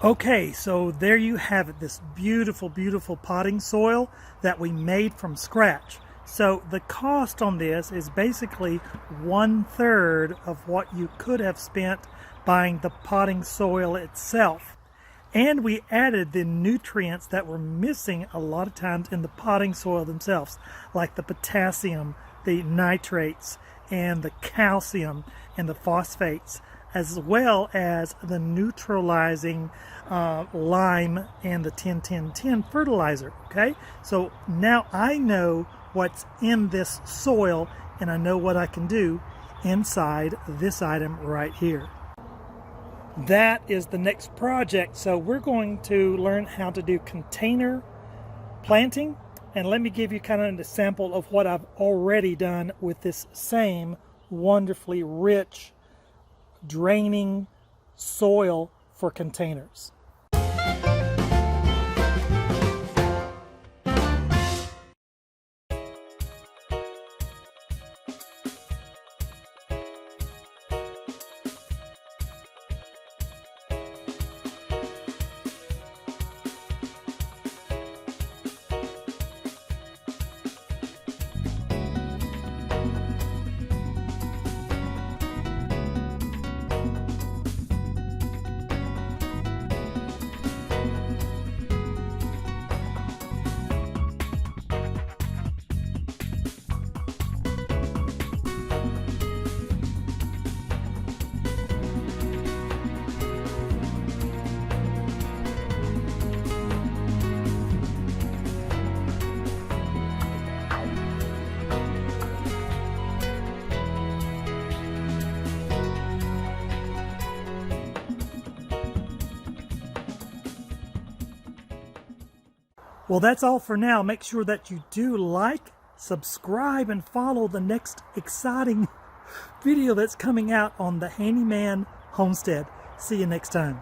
Okay, so there you have it, this beautiful, beautiful potting soil that we made from scratch. So the cost on this is basically 1/3 of what you could have spent buying the potting soil itself. And we added the nutrients that were missing a lot of times in the potting soil themselves, like the potassium, the nitrates, and the calcium and the phosphates, as well as the neutralizing lime and the 10-10-10 fertilizer. Okay, so now I know what's in this soil and I know what I can do inside this item right here. That is the next project. So we're going to learn how to do container planting, and let me give you kind of an example of what I've already done with this same wonderfully rich draining soil for containers. Well, that's all for now. Make sure that you do like, subscribe, and follow the next exciting video that's coming out on the Handyman Homestead. See you next time.